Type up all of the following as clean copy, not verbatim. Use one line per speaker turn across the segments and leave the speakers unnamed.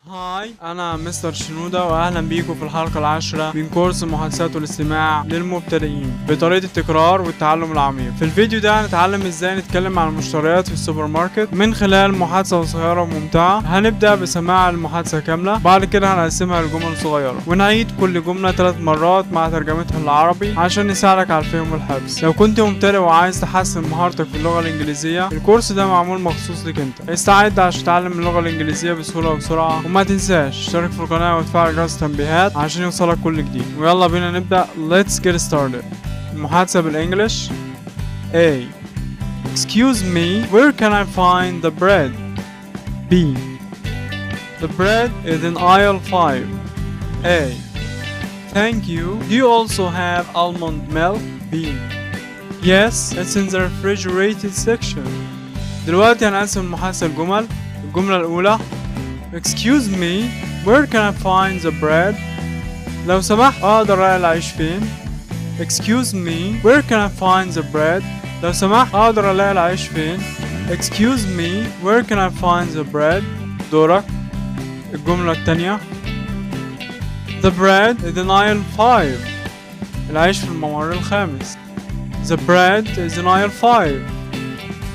هاي، أنا مستر شنودة وأهلا بيكم في الحلقة العاشرة من كورس المحادثات والاستماع للمبتدئين بطريقة التكرار والتعلم العميق. في الفيديو ده هنتعلم ازاي نتكلم عن المشتريات في السوبر ماركت من خلال محادثة صغيرة وممتعة. هنبدأ بسماع المحادثة كاملة، بعد كده هنقسمها لجمل صغيرة ونعيد كل جملة 3 مرات مع ترجمتها للعربي عشان يساعدك على الفهم والحفظ. لو كنت مبتدئ وعايز تحسن مهارتك في اللغة الإنجليزية، الكورس ده معمول مخصوص لك انت. استعد عشان تتعلم اللغة الإنجليزية بسهولة وبسرعة، وما تنساش اشترك في القناة وتفعل جرس التنبيهات عشان يوصلك كل جديد. ويلا بينا نبدأ. Let's get started. المحادثة بالإنجليش. A. Excuse me, where can I find the bread? B. The bread is in aisle 5. A. Thank you. Do you also have almond milk? B. Yes, it's in the refrigerated section. دلوقتي هنقسم المحادثة الجمل. الجملة الأولى: Excuse me, where can I find the bread? لو سمحت أقدر ألاقي العيش فين؟ Excuse me, where can I find the bread? لو سمحت أقدر ألاقي العيش فين؟ Excuse me, where can I find the bread? دورك. الجملة التانية: The bread is in aisle 5. العيش في الممر الخامس. The bread is in aisle 5.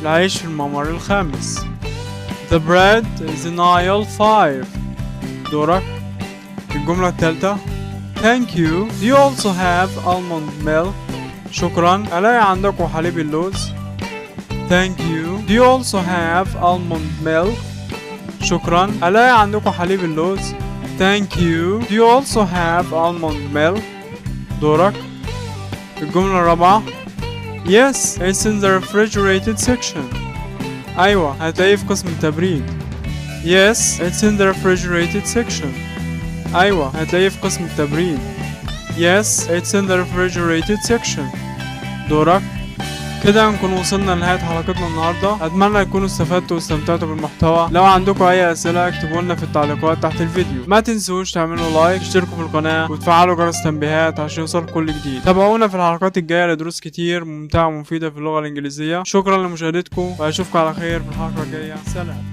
العيش في الممر الخامس. The bread is in aisle 5. دورك. الجملة الثالثة: Thank you. Do you also have almond milk? شكرا. ألاقي عندكم حليب اللوز؟ Thank you. Do you also have almond milk? شكرا. ألاقي عندكم حليب اللوز؟ Thank you. Do you also have almond milk? دورك. الجملة الرابعة: Yes, it's in the refrigerated section. أيوة، هتلاقيه في قسم التبريد. Yes, it's in the refrigerated section. أيوة، هتلاقيه في قسم التبريد. Yes, it's in the refrigerated section. دورك. كده نكون وصلنا لنهاية حلقتنا النهاردة. أتمنى تكونوا استفدتوا واستمتعتوا بالمحتوى. لو عندكم أي أسئلة اكتبوا لنا في التعليقات تحت الفيديو. ما تنسوش تعملوا لايك، تشتركوا في القناة وتفعلوا جرس التنبيهات عشان يوصل كل جديد. تابعونا في الحلقات الجاية لدروس كتير ممتعة ومفيدة في اللغة الإنجليزية. شكرا لمشاهدتكم وأشوفكم على خير في الحلقة الجاية. سلام.